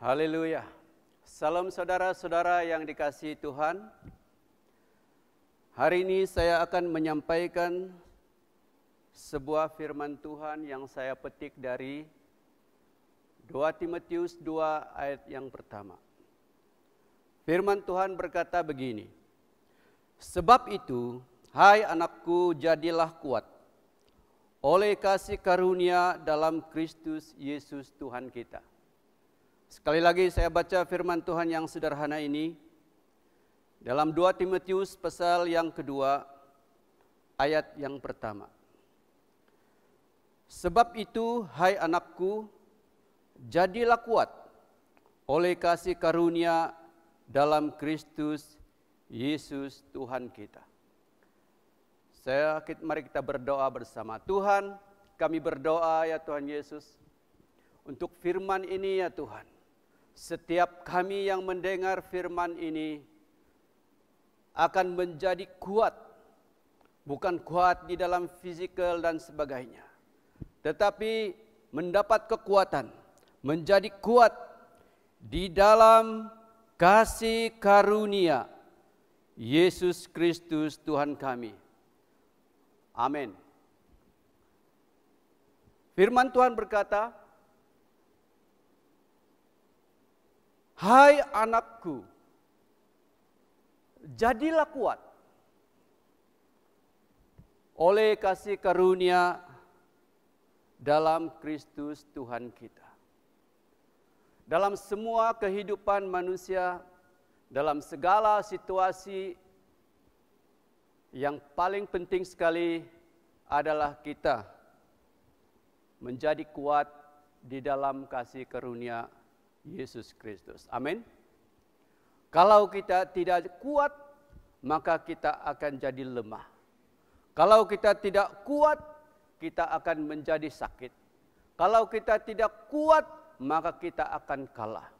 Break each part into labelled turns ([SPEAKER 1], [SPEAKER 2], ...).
[SPEAKER 1] Haleluya. Salam saudara-saudara yang dikasihi Tuhan. Hari ini saya akan menyampaikan sebuah firman Tuhan yang saya petik dari 2 Timotius 2 ayat yang pertama. Firman Tuhan berkata begini, "Sebab itu, hai anakku, jadilah kuat oleh kasih karunia dalam Kristus Yesus Tuhan kita." Sekali lagi saya baca firman Tuhan yang sederhana ini dalam 2 Timotius pasal yang kedua ayat yang pertama. "Sebab itu, hai anakku, jadilah kuat oleh kasih karunia dalam Kristus Yesus Tuhan kita." Mari kita berdoa bersama. Tuhan, kami berdoa ya Tuhan Yesus, untuk firman ini ya Tuhan. Setiap kami yang mendengar firman ini akan menjadi kuat, bukan kuat di dalam fisikal dan sebagainya, tetapi mendapat kekuatan, menjadi kuat di dalam kasih karunia Yesus Kristus Tuhan kami. Amin. Firman Tuhan berkata, "Hai anakku, jadilah kuat oleh kasih karunia dalam Kristus Tuhan kita." Dalam semua kehidupan manusia, dalam segala situasi, yang paling penting sekali adalah kita menjadi kuat di dalam kasih karunia Yesus Kristus. Amin. Kalau kita tidak kuat, maka kita akan jadi lemah. Kalau kita tidak kuat, kita akan menjadi sakit. Kalau kita tidak kuat, maka kita akan kalah.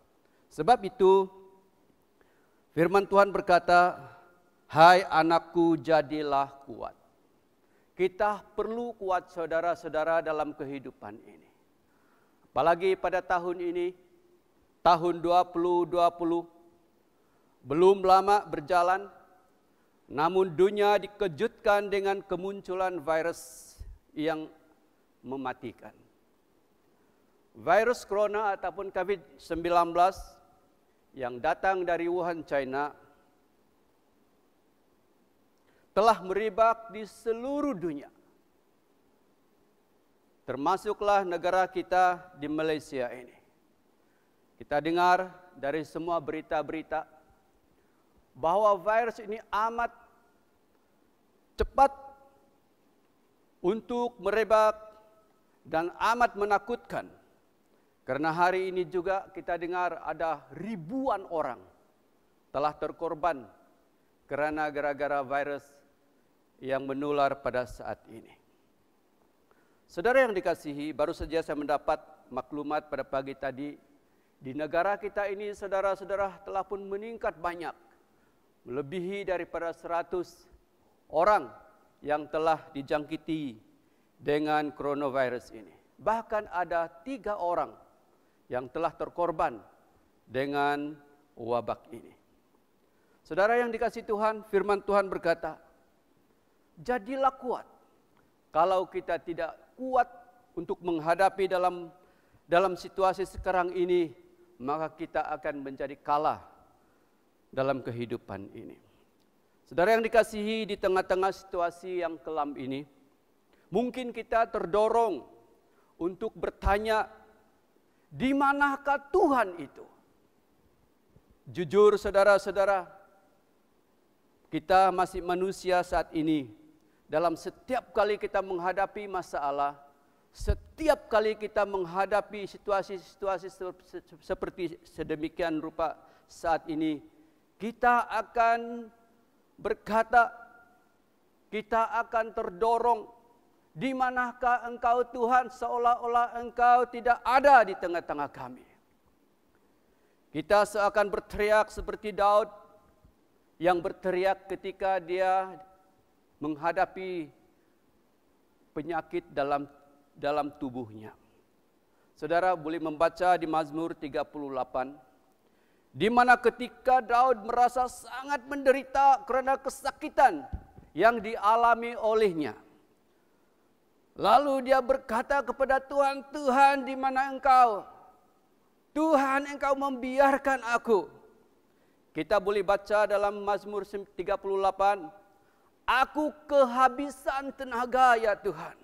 [SPEAKER 1] Sebab itu, firman Tuhan berkata, "Hai anakku, jadilah kuat." Kita perlu kuat saudara-saudara dalam kehidupan ini. Apalagi pada tahun ini, tahun 2020, belum lama berjalan, namun dunia dikejutkan dengan kemunculan virus yang mematikan. Virus corona ataupun COVID-19 yang datang dari Wuhan, China, telah merebak di seluruh dunia. Termasuklah negara kita di Malaysia ini. Kita dengar dari semua berita-berita bahwa virus ini amat cepat untuk merebak dan amat menakutkan. Karena hari ini juga kita dengar ada ribuan orang telah terkorban karena gara-gara virus yang menular pada saat ini. Saudara yang dikasihi, baru saja saya mendapat maklumat pada pagi tadi, di negara kita ini saudara-saudara telah pun meningkat banyak. Melebihi daripada 100 orang yang telah dijangkiti dengan coronavirus ini. Bahkan ada 3 orang yang telah terkorban dengan wabak ini. Saudara yang dikasihi Tuhan, firman Tuhan berkata, jadilah kuat. Kalau kita tidak kuat untuk menghadapi dalam situasi sekarang ini, maka kita akan menjadi kalah dalam kehidupan ini. Saudara yang dikasihi, di tengah-tengah situasi yang kelam ini, mungkin kita terdorong untuk bertanya, di manakah Tuhan itu? Jujur saudara-saudara, kita masih manusia saat ini. Dalam setiap kali kita menghadapi masalah, setiap kali kita menghadapi situasi-situasi seperti sedemikian rupa saat ini, kita akan berkata, kita akan terdorong, di manakah Engkau Tuhan, seolah-olah Engkau tidak ada di tengah-tengah kami. Kita seakan berteriak seperti Daud yang berteriak ketika dia menghadapi penyakit dalam tubuhnya. Saudara boleh membaca di Mazmur 38, di mana ketika Daud merasa sangat menderita karena kesakitan yang dialami olehnya. Lalu dia berkata kepada Tuhan, Tuhan, di mana Engkau? Tuhan, Engkau membiarkan aku. Kita boleh baca dalam Mazmur 38, aku kehabisan tenaga ya Tuhan.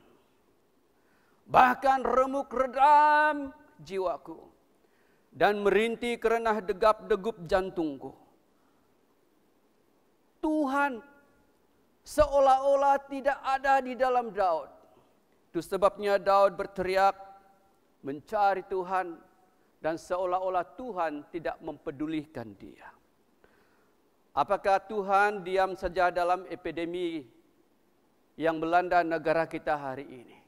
[SPEAKER 1] Bahkan remuk redam jiwaku dan merintih kerana degap-degup jantungku. Tuhan seolah-olah tidak ada di dalam Daud. Itu sebabnya Daud berteriak mencari Tuhan dan seolah-olah Tuhan tidak mempedulikan dia. Apakah Tuhan diam saja dalam epidemi yang melanda negara kita hari ini?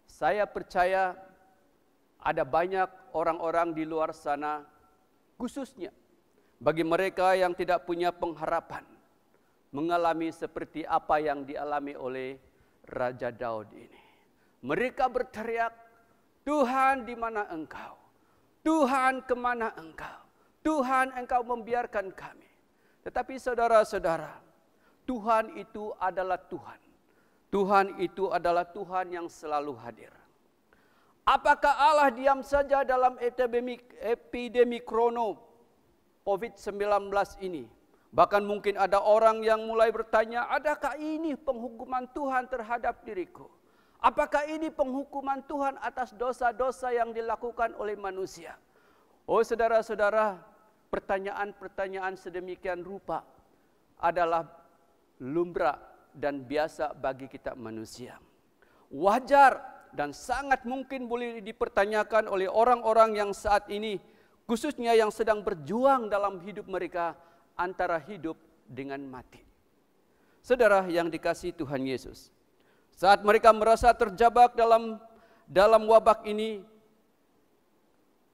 [SPEAKER 1] Saya percaya ada banyak orang-orang di luar sana, khususnya bagi mereka yang tidak punya pengharapan, mengalami seperti apa yang dialami oleh Raja Daud ini. Mereka berteriak, Tuhan di mana Engkau? Tuhan kemana Engkau? Tuhan, Engkau membiarkan kami. Tetapi saudara-saudara, Tuhan itu adalah Tuhan. Tuhan itu adalah Tuhan yang selalu hadir. Apakah Allah diam saja dalam epidemi krono COVID-19 ini? Bahkan mungkin ada orang yang mulai bertanya, adakah ini penghukuman Tuhan terhadap diriku? Apakah ini penghukuman Tuhan atas dosa-dosa yang dilakukan oleh manusia? Oh saudara-saudara, pertanyaan-pertanyaan sedemikian rupa adalah lumrah dan biasa bagi kita manusia. Wajar dan sangat mungkin boleh dipertanyakan oleh orang-orang yang saat ini, khususnya yang sedang berjuang dalam hidup mereka antara hidup dengan mati. Saudara yang dikasihi Tuhan Yesus, saat mereka merasa terjebak dalam wabak ini,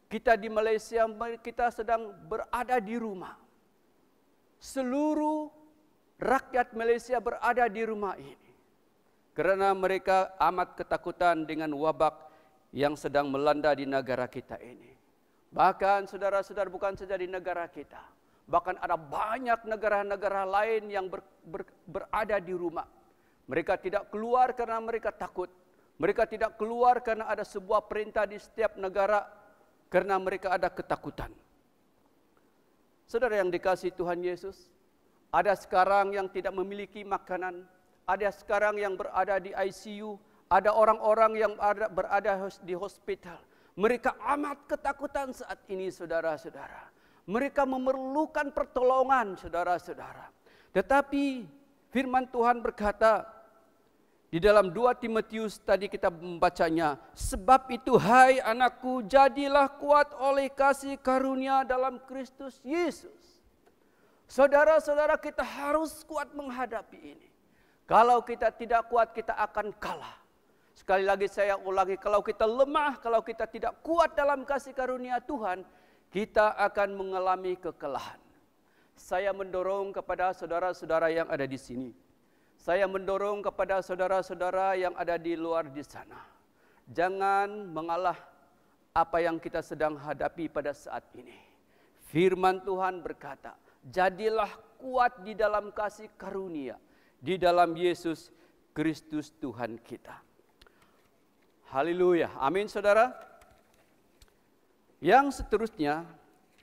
[SPEAKER 1] kita di Malaysia, kita sedang berada di rumah. Seluruh rakyat Malaysia berada di rumah ini. Kerana mereka amat ketakutan dengan wabak yang sedang melanda di negara kita ini. Bahkan saudara-saudara, bukan saja di negara kita. Bahkan ada banyak negara-negara lain yang berada di rumah. Mereka tidak keluar karena mereka takut. Mereka tidak keluar karena ada sebuah perintah di setiap negara, karena mereka ada ketakutan. Saudara yang dikasihi Tuhan Yesus, ada sekarang yang tidak memiliki makanan, ada sekarang yang berada di ICU, ada orang-orang yang berada di hospital. Mereka amat ketakutan saat ini, saudara-saudara. Mereka memerlukan pertolongan, saudara-saudara. Tetapi firman Tuhan berkata di dalam 2 Timotius tadi kita membacanya, sebab itu hai anakku, jadilah kuat oleh kasih karunia dalam Kristus Yesus. Saudara-saudara, kita harus kuat menghadapi ini. Kalau kita tidak kuat, kita akan kalah. Sekali lagi saya ulangi, kalau kita lemah, kalau kita tidak kuat dalam kasih karunia Tuhan, kita akan mengalami kekalahan. Saya mendorong kepada saudara-saudara yang ada di sini. Saya mendorong kepada saudara-saudara yang ada di luar di sana. Jangan mengalah apa yang kita sedang hadapi pada saat ini. Firman Tuhan berkata, jadilah kuat di dalam kasih karunia, di dalam Yesus Kristus Tuhan kita. Haleluya. Amin, saudara. Yang seterusnya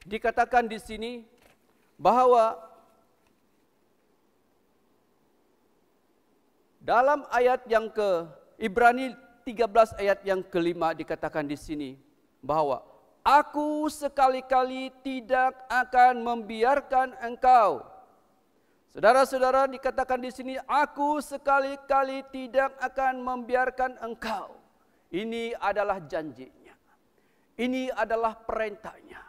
[SPEAKER 1] dikatakan di sini bahwa dalam ayat yang Ibrani 13 ayat yang kelima dikatakan di sini bahwa aku sekali-kali tidak akan membiarkan engkau. Saudara-saudara, dikatakan di sini aku sekali-kali tidak akan membiarkan engkau. Ini adalah janjinya. Ini adalah perintahnya.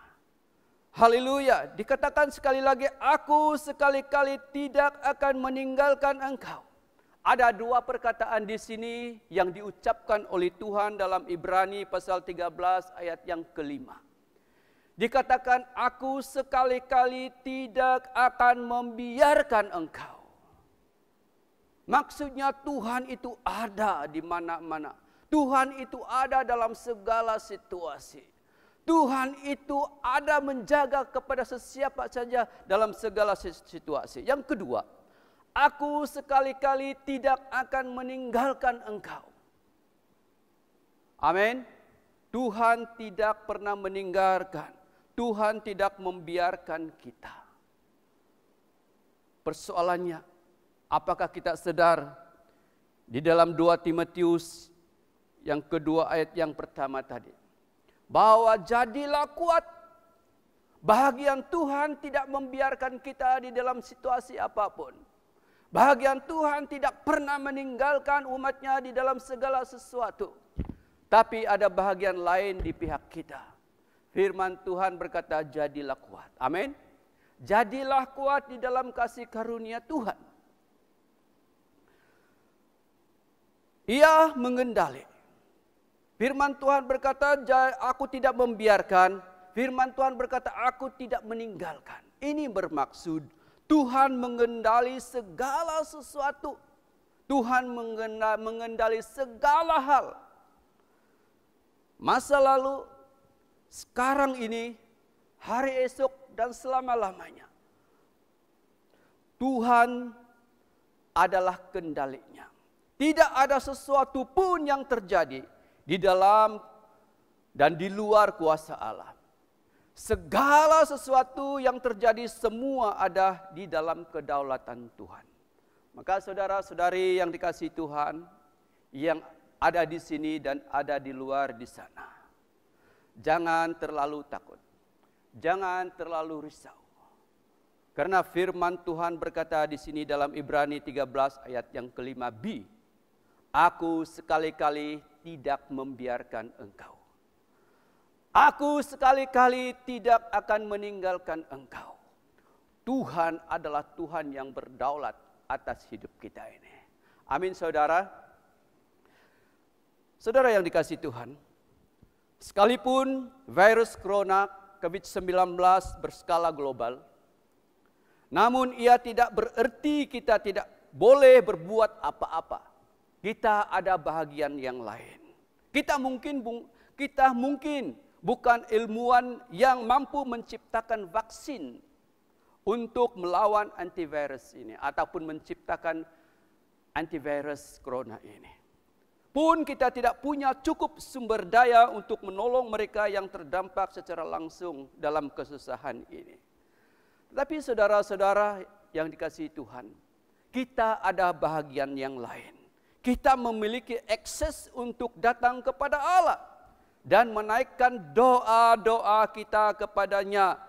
[SPEAKER 1] Haleluya. Dikatakan sekali lagi, aku sekali-kali tidak akan meninggalkan engkau. Ada dua perkataan di sini yang diucapkan oleh Tuhan dalam Ibrani pasal 13 ayat yang kelima. Dikatakan, aku sekali-kali tidak akan membiarkan engkau. Maksudnya Tuhan itu ada di mana-mana. Tuhan itu ada dalam segala situasi. Tuhan itu ada menjaga kepada sesiapa saja dalam segala situasi. Yang kedua, aku sekali-kali tidak akan meninggalkan engkau. Amin. Tuhan tidak pernah meninggalkan. Tuhan tidak membiarkan kita. Persoalannya, apakah kita sadar di dalam 2 Timotius yang kedua ayat yang pertama tadi, bahwa jadilah kuat. Bahagian Tuhan tidak membiarkan kita di dalam situasi apapun. Bahagian Tuhan tidak pernah meninggalkan umatnya di dalam segala sesuatu. Tapi ada bahagian lain di pihak kita. Firman Tuhan berkata, jadilah kuat. Amin. Jadilah kuat di dalam kasih karunia Tuhan. Ia mengendali. Firman Tuhan berkata, aku tidak membiarkan. Firman Tuhan berkata, aku tidak meninggalkan. Ini bermaksud Tuhan mengendali segala sesuatu. Tuhan mengendali segala hal. Masa lalu, sekarang ini, hari esok, dan selama-lamanya. Tuhan adalah kendalinya. Tidak ada sesuatu pun yang terjadi di dalam dan di luar kuasa Allah. Segala sesuatu yang terjadi semua ada di dalam kedaulatan Tuhan. Maka saudara-saudari yang dikasihi Tuhan, yang ada di sini dan ada di luar di sana, jangan terlalu takut. Jangan terlalu risau. Karena firman Tuhan berkata di sini dalam Ibrani 13 ayat yang ke-5b, aku sekali-kali tidak membiarkan engkau. Aku sekali-kali tidak akan meninggalkan engkau. Tuhan adalah Tuhan yang berdaulat atas hidup kita ini. Amin saudara. Saudara yang dikasihi Tuhan, sekalipun virus corona COVID-19 berskala global, namun ia tidak berarti kita tidak boleh berbuat apa-apa. Kita ada bahagian yang lain. Kita mungkin bukan ilmuwan yang mampu menciptakan vaksin untuk melawan antivirus ini ataupun menciptakan antivirus corona ini. Pun kita tidak punya cukup sumber daya untuk menolong mereka yang terdampak secara langsung dalam kesusahan ini. Tetapi saudara-saudara yang dikasihi Tuhan, kita ada bahagian yang lain. Kita memiliki akses untuk datang kepada Allah dan menaikkan doa-doa kita kepadanya.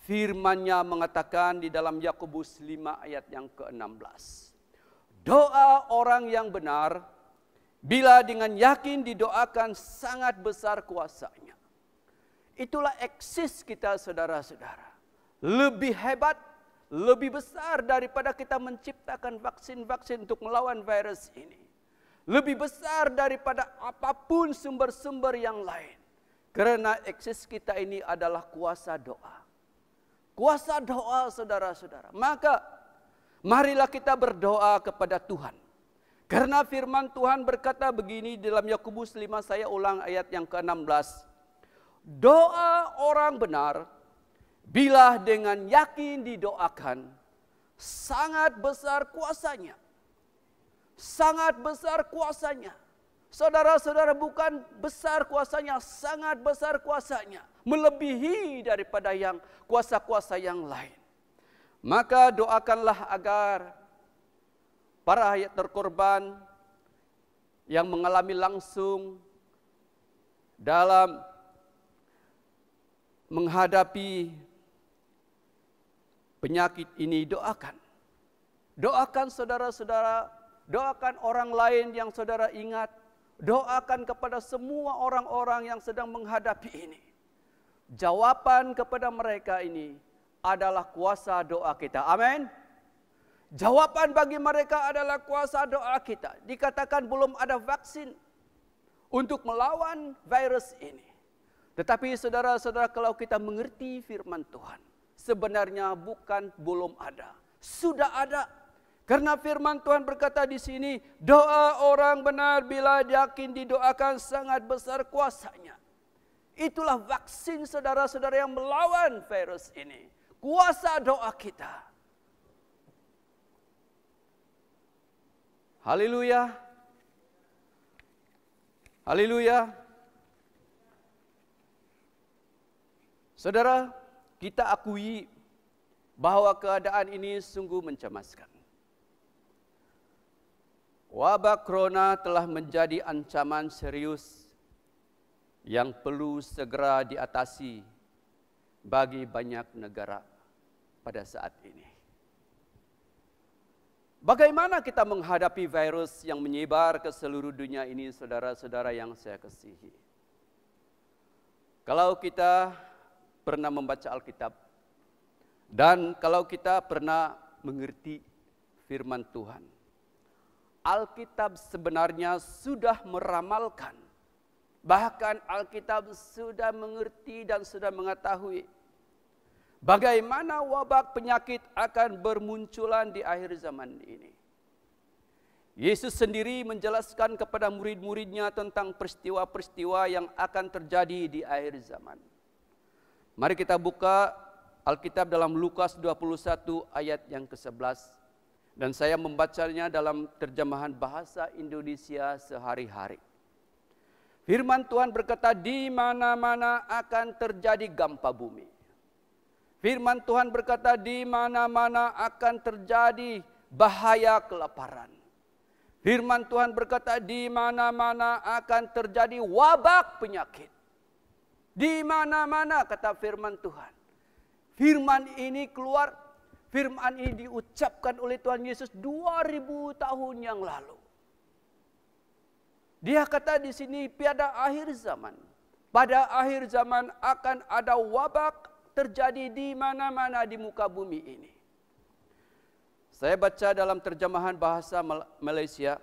[SPEAKER 1] Firman-Nya mengatakan di dalam Yakobus 5 ayat yang ke-16. Doa orang yang benar, bila dengan yakin didoakan, sangat besar kuasanya. Itulah eksis kita saudara-saudara. Lebih hebat, lebih besar daripada kita menciptakan vaksin-vaksin untuk melawan virus ini. Lebih besar daripada apapun sumber-sumber yang lain. Karena eksis kita ini adalah kuasa doa. Kuasa doa saudara-saudara. Maka marilah kita berdoa kepada Tuhan. Karena firman Tuhan berkata begini dalam Yakobus 5, saya ulang ayat yang ke-16. Doa orang benar, bila dengan yakin didoakan, sangat besar kuasanya. Sangat besar kuasanya. Saudara-saudara, bukan besar kuasanya, sangat besar kuasanya. Melebihi daripada yang kuasa-kuasa yang lain. Maka doakanlah agar para rakyat terkorban yang mengalami langsung dalam menghadapi penyakit ini, doakan. Doakan saudara-saudara, doakan orang lain yang saudara ingat, doakan kepada semua orang-orang yang sedang menghadapi ini. Jawaban kepada mereka ini adalah kuasa doa kita. Amin. Jawaban bagi mereka adalah kuasa doa kita. Dikatakan belum ada vaksin untuk melawan virus ini. Tetapi saudara-saudara, kalau kita mengerti firman Tuhan, sebenarnya bukan belum ada. Sudah ada. Karena firman Tuhan berkata di sini, doa orang benar bila yakin didoakan sangat besar kuasanya. Itulah vaksin saudara-saudara yang melawan virus ini. Kuasa doa kita. Haleluya. Haleluya. Saudara, kita akui bahwa keadaan ini sungguh mencemaskan. Wabah corona telah menjadi ancaman serius yang perlu segera diatasi bagi banyak negara pada saat ini. Bagaimana kita menghadapi virus yang menyebar ke seluruh dunia ini, saudara-saudara yang saya kasihi? Kalau kita pernah membaca Alkitab, dan kalau kita pernah mengerti firman Tuhan, Alkitab sebenarnya sudah meramalkan, bahkan Alkitab sudah mengerti dan sudah mengetahui bagaimana wabah penyakit akan bermunculan di akhir zaman ini. Yesus sendiri menjelaskan kepada murid-muridnya tentang peristiwa-peristiwa yang akan terjadi di akhir zaman. Mari kita buka Alkitab dalam Lukas 21 ayat yang ke-11. Dan saya membacanya dalam terjemahan bahasa Indonesia sehari-hari. Firman Tuhan berkata, di mana-mana akan terjadi gempa bumi. Firman Tuhan berkata, di mana-mana akan terjadi bahaya kelaparan. Firman Tuhan berkata, di mana-mana akan terjadi wabak penyakit. Di mana-mana, kata firman Tuhan. Firman ini keluar. Firman ini diucapkan oleh Tuhan Yesus 2000 tahun yang lalu. Dia kata di sini pada akhir zaman. Pada akhir zaman akan ada wabak terjadi di mana-mana di muka bumi ini. Saya baca dalam terjemahan bahasa Malaysia.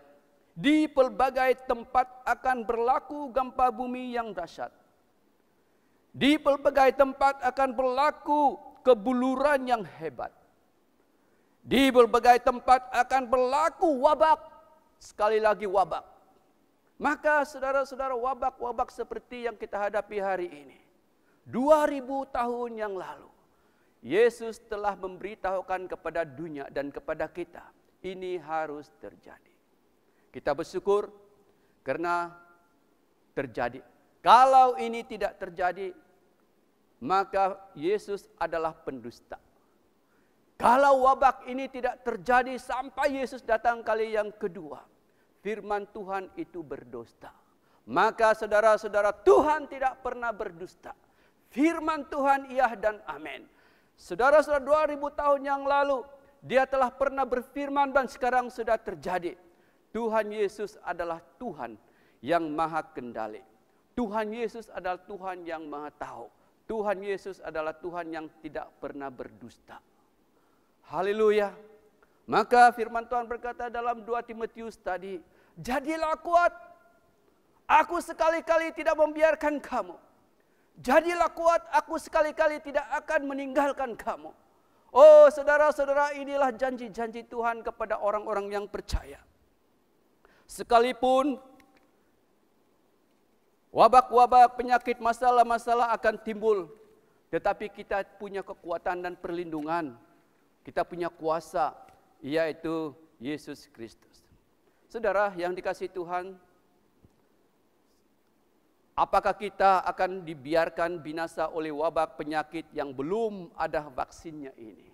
[SPEAKER 1] Di pelbagai tempat akan berlaku gempa bumi yang dahsyat. Di pelbagai tempat akan berlaku kebuluran yang hebat. Di berbagai tempat akan berlaku wabak. Sekali lagi wabak. Maka saudara-saudara, wabak-wabak seperti yang kita hadapi hari ini. 2000 tahun yang lalu. Yesus telah memberitahukan kepada dunia dan kepada kita. Ini harus terjadi. Kita bersyukur karena terjadi. Kalau ini tidak terjadi, maka Yesus adalah pendusta. Kalau wabak ini tidak terjadi sampai Yesus datang kali yang kedua, firman Tuhan itu berdusta. Maka saudara-saudara, Tuhan tidak pernah berdusta. Firman Tuhan iya dan amin. Saudara-saudara, 2000 tahun yang lalu, dia telah pernah berfirman dan sekarang sudah terjadi. Tuhan Yesus adalah Tuhan yang maha kendali. Tuhan Yesus adalah Tuhan yang maha tahu. Tuhan Yesus adalah Tuhan yang tidak pernah berdusta. Haleluya. Maka firman Tuhan berkata dalam 2 Timotius tadi, jadilah kuat. Aku sekali-kali tidak membiarkan kamu. Jadilah kuat, aku sekali-kali tidak akan meninggalkan kamu. Oh saudara-saudara, inilah janji-janji Tuhan kepada orang-orang yang percaya. Sekalipun wabak-wabak, penyakit, masalah-masalah akan timbul, tetapi kita punya kekuatan dan perlindungan. Kita punya kuasa, yaitu Yesus Kristus. Saudara yang dikasihi Tuhan, apakah kita akan dibiarkan binasa oleh wabak penyakit yang belum ada vaksinnya ini?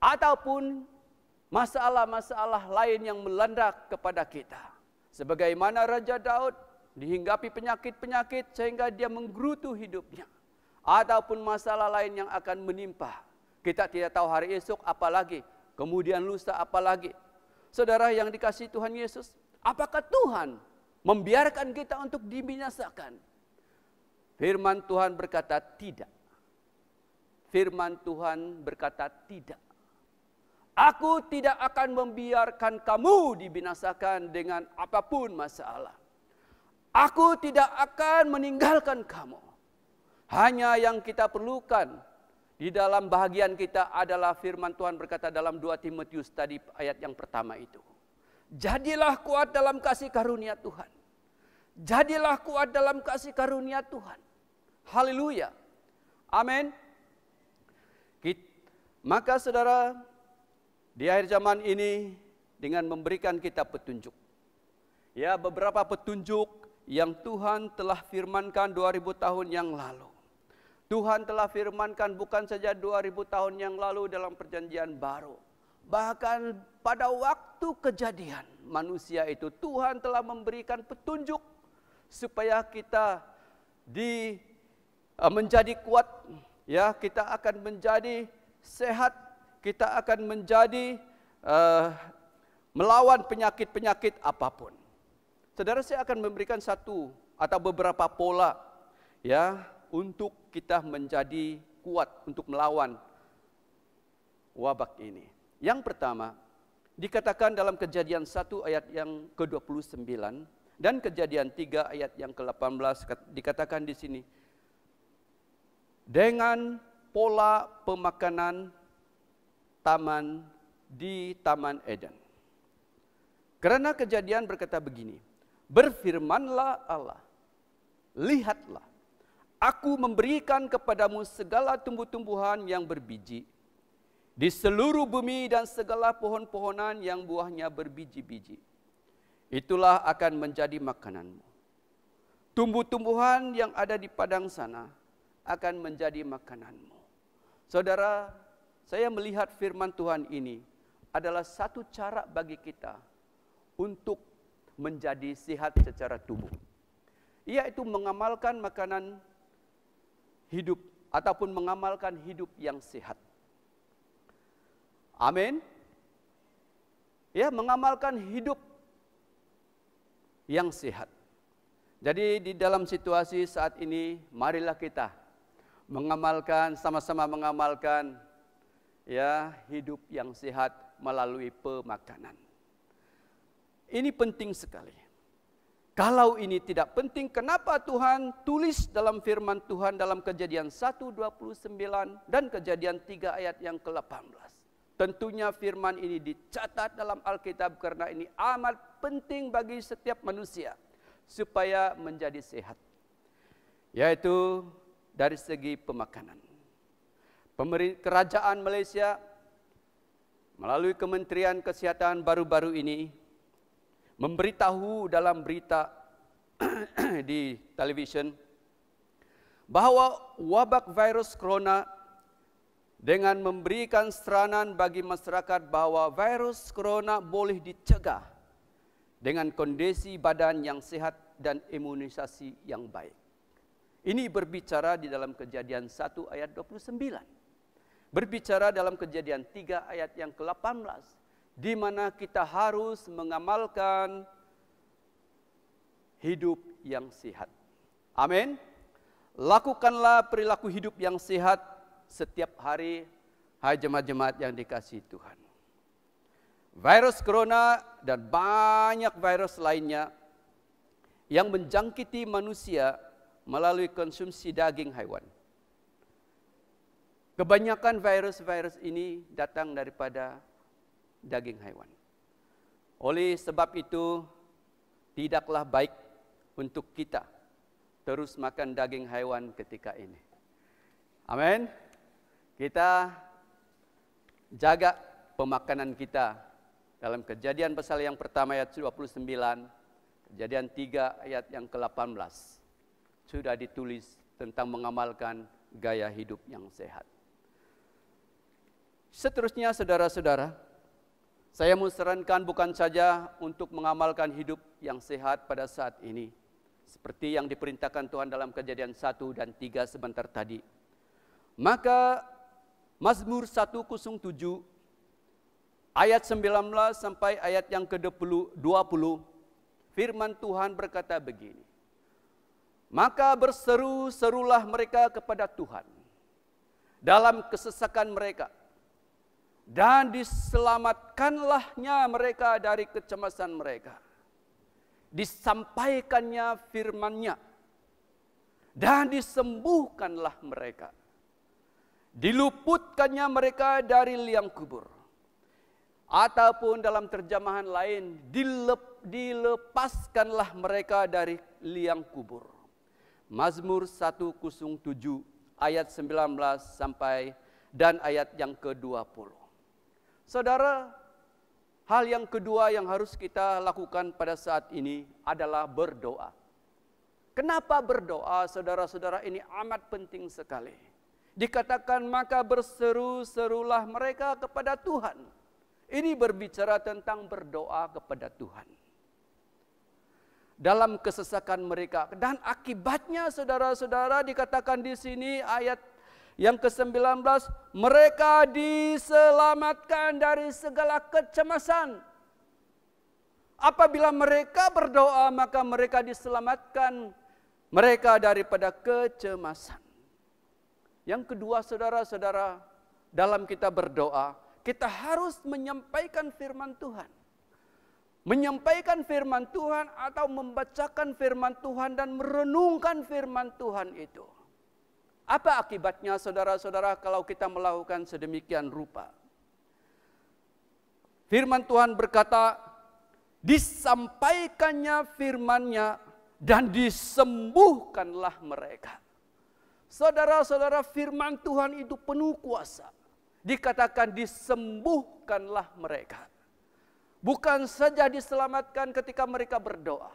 [SPEAKER 1] Ataupun masalah-masalah lain yang melanda kepada kita. Sebagaimana Raja Daud dihinggapi penyakit-penyakit sehingga dia menggerutu hidupnya. Ataupun masalah lain yang akan menimpa. Kita tidak tahu hari esok apa lagi, kemudian lusa apa lagi. Saudara yang dikasihi Tuhan Yesus, apakah Tuhan membiarkan kita untuk dibinasakan? Firman Tuhan berkata tidak. Firman Tuhan berkata tidak. Aku tidak akan membiarkan kamu dibinasakan dengan apapun masalah. Aku tidak akan meninggalkan kamu. Hanya yang kita perlukan, Di dalam bahagian kita adalah firman Tuhan berkata dalam 2 Timotius tadi ayat yang pertama itu. Jadilah kuat dalam kasih karunia Tuhan. Jadilah kuat dalam kasih karunia Tuhan. Haleluya. Amin. Maka saudara, di akhir zaman ini dengan memberikan kita petunjuk. Ya, beberapa petunjuk yang Tuhan telah firmankan 2000 tahun yang lalu. Tuhan telah firmankan bukan saja 2000 tahun yang lalu dalam perjanjian baru. Bahkan pada waktu kejadian manusia itu Tuhan telah memberikan petunjuk supaya kita menjadi kuat, ya, kita akan menjadi sehat, kita akan menjadi melawan penyakit-penyakit apapun. Saudara, saya akan memberikan satu atau beberapa pola, ya, untuk kita menjadi kuat untuk melawan wabah ini. Yang pertama, dikatakan dalam Kejadian 1 ayat yang ke-29 dan Kejadian 3 ayat yang ke-18 dikatakan di sini, dengan pola pemakanan di Taman Eden. Karena Kejadian berkata begini, berfirmanlah Allah, lihatlah, aku memberikan kepadamu segala tumbuh-tumbuhan yang berbiji di seluruh bumi dan segala pohon-pohonan yang buahnya berbiji-biji. Itulah akan menjadi makananmu. Tumbuh-tumbuhan yang ada di padang sana akan menjadi makananmu. Saudara, saya melihat firman Tuhan ini adalah satu cara bagi kita untuk menjadi sehat secara tubuh. Yaitu mengamalkan makanan hidup ataupun mengamalkan hidup yang sehat. Amin. Ya, mengamalkan hidup yang sehat. Jadi di dalam situasi saat ini, marilah kita mengamalkan, sama-sama mengamalkan, ya, hidup yang sehat melalui pemakanan. Ini penting sekali. Kalau ini tidak penting, kenapa Tuhan tulis dalam firman Tuhan dalam Kejadian 1:29 dan Kejadian 3 ayat yang ke-18. Tentunya firman ini dicatat dalam Alkitab karena ini amat penting bagi setiap manusia supaya menjadi sehat. Yaitu dari segi pemakanan. Kerajaan Malaysia melalui Kementerian Kesehatan baru-baru ini memberitahu dalam berita di televisyen bahwa wabak virus corona dengan memberikan seranan bagi masyarakat bahwa virus corona boleh dicegah dengan kondisi badan yang sehat dan imunisasi yang baik. Ini berbicara di dalam Kejadian 1 ayat 29. Berbicara dalam Kejadian 3 ayat yang ke-18. Di mana kita harus mengamalkan hidup yang sehat. Amin. Lakukanlah perilaku hidup yang sehat setiap hari, hai jemaat-jemaat yang dikasihi Tuhan. Virus corona dan banyak virus lainnya yang menjangkiti manusia melalui konsumsi daging hewan. Kebanyakan virus-virus ini datang daripada daging hewan. Oleh sebab itu, tidaklah baik untuk kita terus makan daging hewan ketika ini. Amin. Kita jaga pemakanan kita dalam Kejadian pasal yang pertama ayat 29, Kejadian 3 ayat yang ke-18. Sudah ditulis tentang mengamalkan gaya hidup yang sehat. Seterusnya saudara-saudara, saya mau sarankan bukan saja untuk mengamalkan hidup yang sehat pada saat ini, seperti yang diperintahkan Tuhan dalam Kejadian 1 dan 3 sebentar tadi. Maka Mazmur 107 ayat 19 sampai ayat yang ke-20, firman Tuhan berkata begini. Maka berseru-serulah mereka kepada Tuhan dalam kesesakan mereka, dan diselamatkanlahnya mereka dari kecemasan mereka. Disampaikannya firman-Nya, dan disembuhkanlah mereka. diluputkannya mereka dari liang kubur. Ataupun dalam terjemahan lain, dilepaskanlah mereka dari liang kubur. Mazmur 107 ayat 19 sampai dan ayat yang ke-20. Saudara, hal yang kedua yang harus kita lakukan pada saat ini adalah berdoa. Kenapa berdoa, saudara-saudara? Ini amat penting sekali. Dikatakan maka berseru-serulah mereka kepada Tuhan. Ini berbicara tentang berdoa kepada Tuhan. Dalam kesesakan mereka. Dan akibatnya saudara-saudara dikatakan di sini ayat yang ke-19, mereka diselamatkan dari segala kecemasan. Apabila mereka berdoa, maka mereka diselamatkan mereka daripada kecemasan. Yang kedua, saudara-saudara, dalam kita berdoa, kita harus menyampaikan firman Tuhan. Menyampaikan firman Tuhan atau membacakan firman Tuhan dan merenungkan firman Tuhan itu. Apa akibatnya saudara-saudara kalau kita melakukan sedemikian rupa? Firman Tuhan berkata, disampaikannya firman-Nya dan disembuhkanlah mereka. Saudara-saudara, firman Tuhan itu penuh kuasa. Dikatakan disembuhkanlah mereka. Bukan saja diselamatkan ketika mereka berdoa,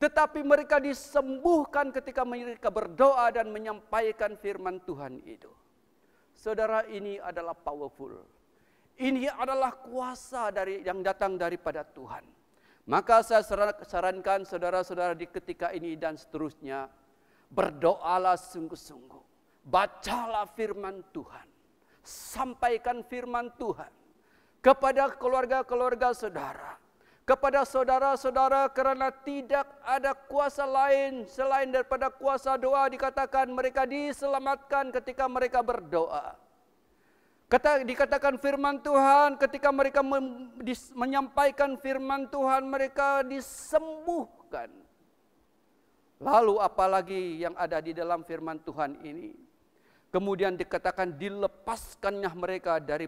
[SPEAKER 1] tetapi mereka disembuhkan ketika mereka berdoa dan menyampaikan firman Tuhan itu. Saudara, ini adalah powerful. Ini adalah kuasa yang datang daripada Tuhan. Maka saya sarankan saudara-saudara di ketika ini dan seterusnya, berdoalah sungguh-sungguh. Bacalah firman Tuhan. Sampaikan firman Tuhan kepada keluarga-keluarga saudara. Kepada saudara-saudara, karena tidak ada kuasa lain selain daripada kuasa doa. Dikatakan mereka diselamatkan ketika mereka berdoa. Dikatakan firman Tuhan ketika mereka menyampaikan firman Tuhan, mereka disembuhkan. Lalu apalagi yang ada di dalam firman Tuhan ini? Kemudian dikatakan dilepaskannya mereka dari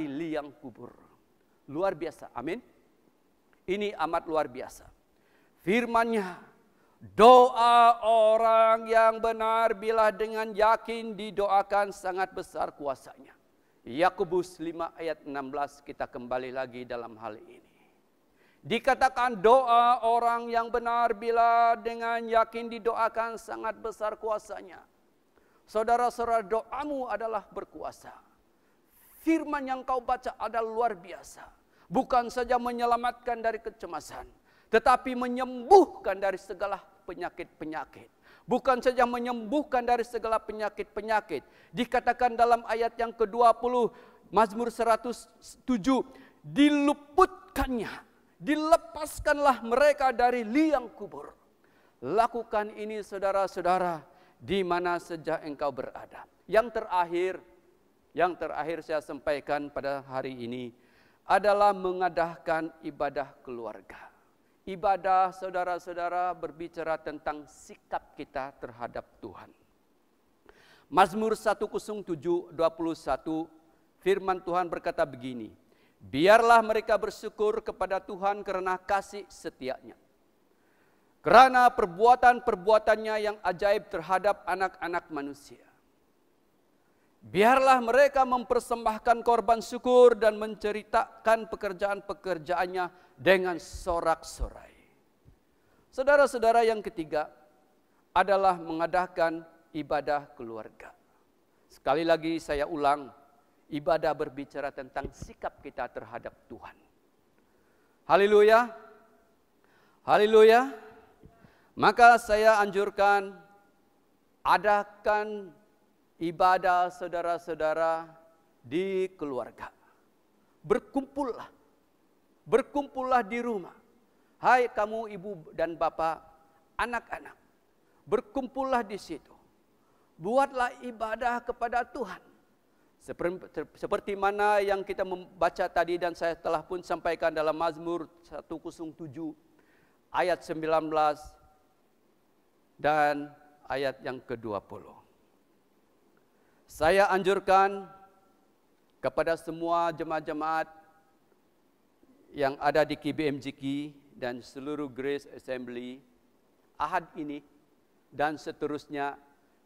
[SPEAKER 1] liang kubur. Luar biasa, amin. Ini amat luar biasa. Firman-Nya, doa orang yang benar bila dengan yakin didoakan sangat besar kuasanya. Yakobus 5 ayat 16, kita kembali lagi dalam hal ini. Dikatakan doa orang yang benar bila dengan yakin didoakan sangat besar kuasanya. Saudara-saudara, doamu adalah berkuasa. Firman yang kau baca adalah luar biasa. Bukan saja menyelamatkan dari kecemasan, tetapi menyembuhkan dari segala penyakit-penyakit. Bukan saja menyembuhkan dari segala penyakit-penyakit. Dikatakan dalam ayat yang ke-20, Mazmur 107, diluputkannya, dilepaskanlah mereka dari liang kubur. Lakukan ini saudara-saudara, di mana saja engkau berada. Yang terakhir saya sampaikan pada hari ini adalah mengadakan ibadah keluarga. Ibadah saudara-saudara berbicara tentang sikap kita terhadap Tuhan. Mazmur 107:21, firman Tuhan berkata begini, biarlah mereka bersyukur kepada Tuhan karena kasih setia-Nya. Karena perbuatan-perbuatannya yang ajaib terhadap anak-anak manusia. Biarlah mereka mempersembahkan korban syukur dan menceritakan pekerjaan-pekerjaannya dengan sorak-sorai. Saudara-saudara, yang ketiga adalah mengadakan ibadah keluarga. Sekali lagi saya ulang, ibadah berbicara tentang sikap kita terhadap Tuhan. Haleluya. Haleluya. Maka saya anjurkan, adakan ibadah saudara-saudara di keluarga. Berkumpullah. Berkumpullah di rumah. Hai kamu ibu dan bapak, anak-anak. Berkumpullah di situ. Buatlah ibadah kepada Tuhan. Seperti mana yang kita membaca tadi dan saya telah pun sampaikan dalam Mazmur 107 ayat 19 dan ayat yang ke-20. Saya anjurkan kepada semua jemaat-jemaat yang ada di KBMJK dan seluruh Grace Assembly, Ahad ini dan seterusnya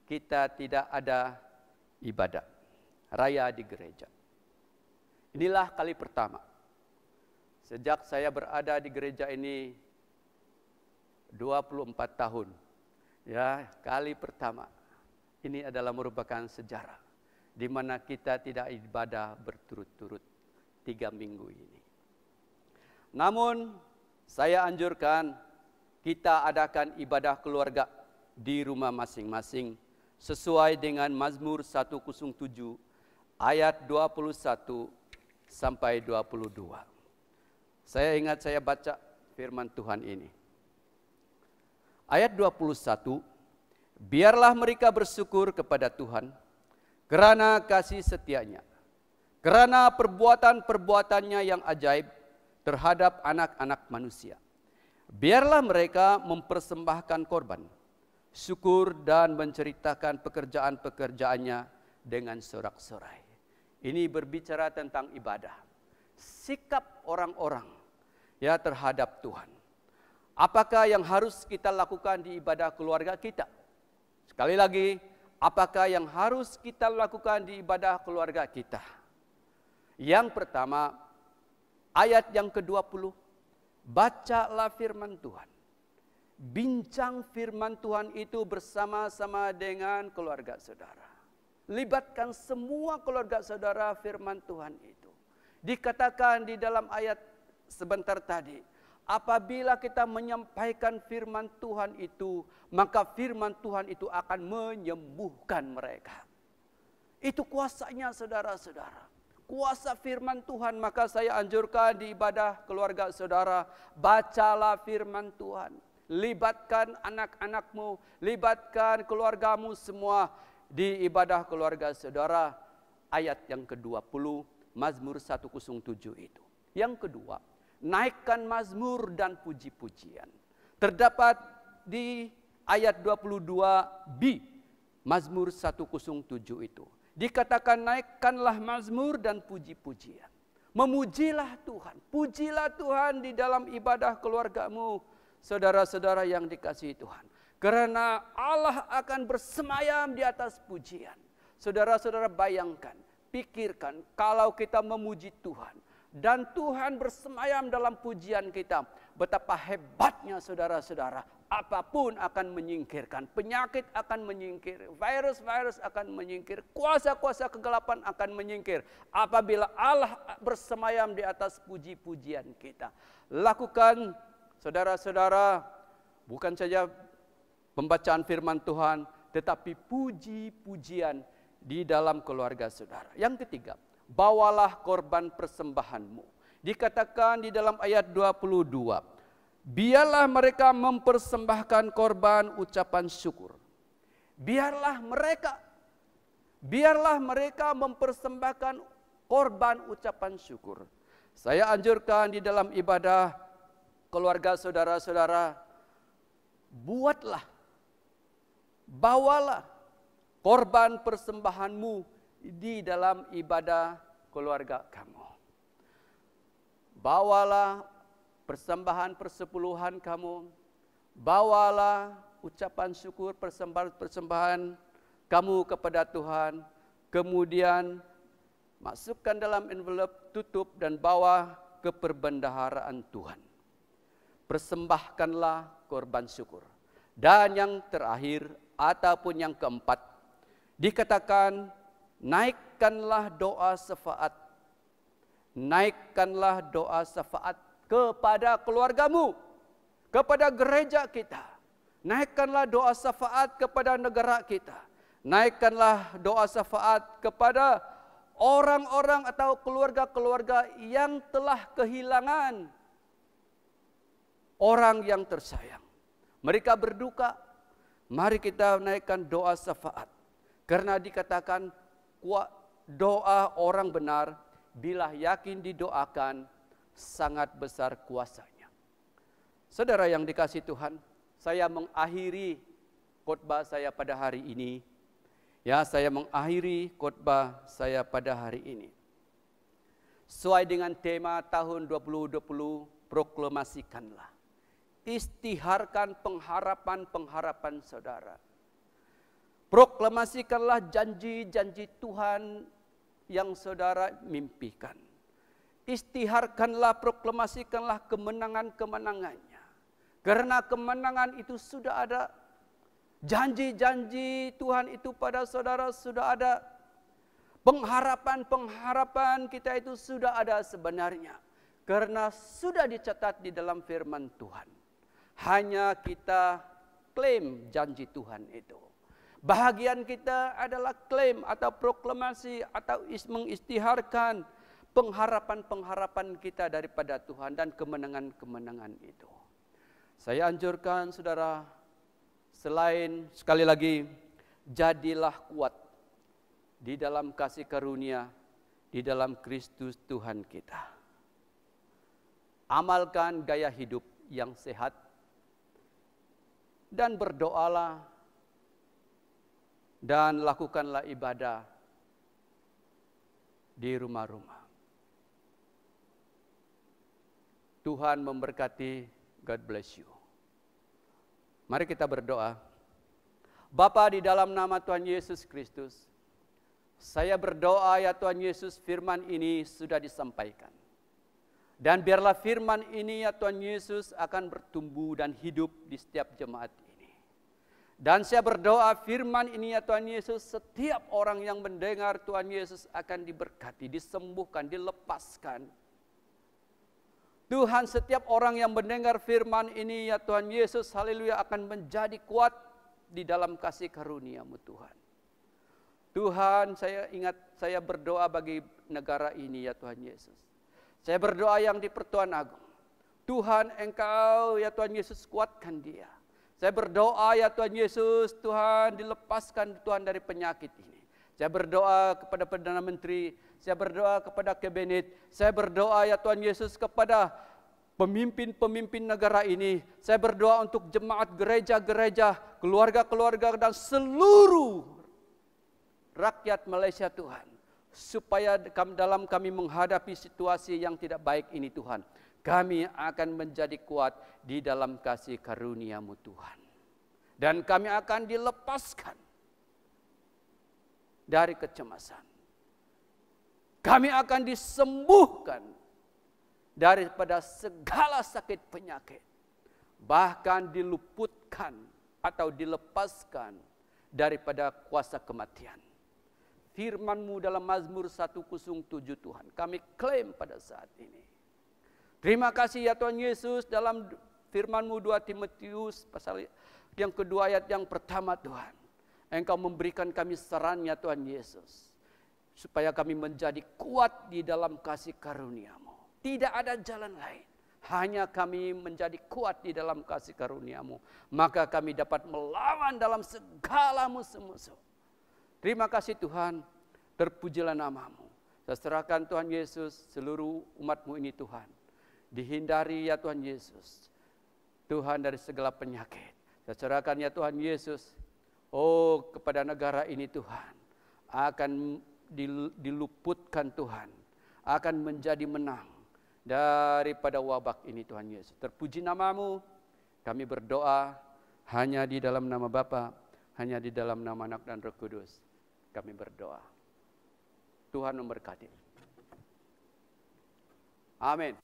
[SPEAKER 1] kita tidak ada ibadah raya di gereja. Inilah kali pertama. Sejak saya berada di gereja ini 24 tahun. Ya, kali pertama. Ini adalah merupakan sejarah di mana kita tidak ibadah berturut-turut 3 minggu ini. Namun saya anjurkan kita adakan ibadah keluarga di rumah masing-masing sesuai dengan Mazmur 107 ayat 21 sampai 22. Saya ingat saya baca firman Tuhan ini. Ayat 21, biarlah mereka bersyukur kepada Tuhan kerana kasih setianya, kerana perbuatan-perbuatannya yang ajaib terhadap anak-anak manusia. Biarlah mereka mempersembahkan korban, syukur dan menceritakan pekerjaan-pekerjaannya dengan sorak-sorai. Ini berbicara tentang ibadah, sikap orang-orang ya terhadap Tuhan. Apakah yang harus kita lakukan di ibadah keluarga kita? Sekali lagi, apakah yang harus kita lakukan di ibadah keluarga kita? Yang pertama, ayat yang ke-20, bacalah firman Tuhan. Bincang firman Tuhan itu bersama-sama dengan keluarga saudara. Libatkan semua keluarga saudara firman Tuhan itu. Dikatakan di dalam ayat sebentar tadi, apabila kita menyampaikan firman Tuhan itu, maka firman Tuhan itu akan menyembuhkan mereka. Itu kuasanya saudara-saudara. Kuasa firman Tuhan, maka saya anjurkan di ibadah keluarga saudara, bacalah firman Tuhan. Libatkan anak-anakmu, libatkan keluargamu semua di ibadah keluarga saudara. Ayat yang ke-20, Mazmur 107 itu. Yang kedua, naikkan mazmur dan puji-pujian. Terdapat di ayat 22b, Mazmur 107 itu. Dikatakan naikkanlah mazmur dan puji-pujian. Memujilah Tuhan, pujilah Tuhan di dalam ibadah keluargamu, saudara-saudara yang dikasihi Tuhan. Karena Allah akan bersemayam di atas pujian. Saudara-saudara bayangkan, pikirkan kalau kita memuji Tuhan dan Tuhan bersemayam dalam pujian kita, betapa hebatnya saudara-saudara. Apapun akan menyingkirkan, penyakit akan menyingkir, virus-virus akan menyingkir, kuasa-kuasa kegelapan akan menyingkir apabila Allah bersemayam di atas puji-pujian kita. Lakukan saudara-saudara bukan saja pembacaan firman Tuhan, tetapi puji-pujian di dalam keluarga saudara. Yang ketiga, bawalah korban persembahanmu. Dikatakan di dalam ayat 22, biarlah mereka mempersembahkan korban ucapan syukur. Biarlah mereka mempersembahkan korban ucapan syukur. Saya anjurkan di dalam ibadah keluarga saudara-saudara, bawalah korban persembahanmu di dalam ibadah keluarga kamu. Bawalah persembahan persepuluhan kamu, bawalah ucapan syukur persembahan kamu kepada Tuhan, kemudian masukkan dalam envelope, tutup dan bawa ke perbendaharaan Tuhan. Persembahkanlah korban syukur. Dan yang terakhir ataupun yang keempat, dikatakan naikkanlah doa syafaat. Naikkanlah doa syafaat kepada keluargamu, kepada gereja kita. Naikkanlah doa syafaat kepada negara kita. Naikkanlah doa syafaat kepada orang-orang atau keluarga-keluarga yang telah kehilangan orang yang tersayang. Mereka berduka, mari kita naikkan doa syafaat. Karena dikatakan doa orang benar bila yakin didoakan sangat besar kuasanya. Saudara yang dikasihi Tuhan, saya mengakhiri khotbah saya pada hari ini. Ya, saya mengakhiri khotbah saya pada hari ini. Sesuai dengan tema tahun 2020, proklamasikanlah. Istiharkan pengharapan-pengharapan saudara. Proklamasikanlah janji-janji Tuhan yang saudara mimpikan. Istiharkanlah, proklamasikanlah kemenangan-kemenangannya. Karena kemenangan itu sudah ada. Janji-janji Tuhan itu pada saudara sudah ada. Pengharapan-pengharapan kita itu sudah ada sebenarnya. Karena sudah dicatat di dalam firman Tuhan. Hanya kita klaim janji Tuhan itu. Bahagian kita adalah klaim atau proklamasi atau mengistiharkan pengharapan-pengharapan kita daripada Tuhan dan kemenangan-kemenangan itu. Saya anjurkan saudara, selain sekali lagi, jadilah kuat di dalam kasih karunia, di dalam Kristus Tuhan kita. Amalkan gaya hidup yang sehat dan berdoalah dan lakukanlah ibadah di rumah-rumah. Tuhan memberkati. God bless you. Mari kita berdoa. Bapa, di dalam nama Tuhan Yesus Kristus, saya berdoa ya Tuhan Yesus, firman ini sudah disampaikan. Dan biarlah firman ini ya Tuhan Yesus akan bertumbuh dan hidup di setiap jemaat ini. Dan saya berdoa firman ini ya Tuhan Yesus, setiap orang yang mendengar Tuhan Yesus akan diberkati, disembuhkan, dilepaskan. Tuhan, setiap orang yang mendengar firman ini ya Tuhan Yesus, haleluya, akan menjadi kuat di dalam kasih karunia-Mu Tuhan. Tuhan, saya berdoa bagi negara ini ya Tuhan Yesus. Saya berdoa yang di Pertuan Agung. Tuhan, Engkau ya Tuhan Yesus kuatkan dia. Saya berdoa ya Tuhan Yesus, Tuhan dilepaskan Tuhan dari penyakit ini. Saya berdoa kepada Perdana Menteri, saya berdoa kepada Kabinet, saya berdoa ya Tuhan Yesus kepada pemimpin-pemimpin negara ini. Saya berdoa untuk jemaat gereja-gereja, keluarga-keluarga dan seluruh rakyat Malaysia Tuhan. Supaya dalam kami menghadapi situasi yang tidak baik ini Tuhan, kami akan menjadi kuat di dalam kasih karunia-Mu Tuhan. Dan kami akan dilepaskan dari kecemasan. Kami akan disembuhkan daripada segala sakit penyakit. Bahkan diluputkan atau dilepaskan daripada kuasa kematian. Firman-Mu dalam Mazmur 107 Tuhan, kami klaim pada saat ini. Terima kasih ya Tuhan Yesus, dalam firman-Mu 2 Timotius pasal yang kedua ayat yang pertama Tuhan. Engkau memberikan kami sarannya Tuhan Yesus, supaya kami menjadi kuat di dalam kasih karunia-Mu. Tidak ada jalan lain. Hanya kami menjadi kuat di dalam kasih karunia-Mu. Maka kami dapat melawan dalam segala musuh-musuh. Terima kasih Tuhan, terpujilah nama-Mu. Saya serahkan Tuhan Yesus, seluruh umat-Mu ini Tuhan. Dihindari ya Tuhan Yesus, Tuhan dari segala penyakit. Saya serahkan ya Tuhan Yesus, kepada negara ini Tuhan. Akan diluputkan Tuhan, akan menjadi menang daripada wabak ini Tuhan Yesus. Terpuji nama-Mu, kami berdoa hanya di dalam nama Bapa, hanya di dalam nama Anak dan Roh Kudus. Kami berdoa. Tuhan memberkati. Amin.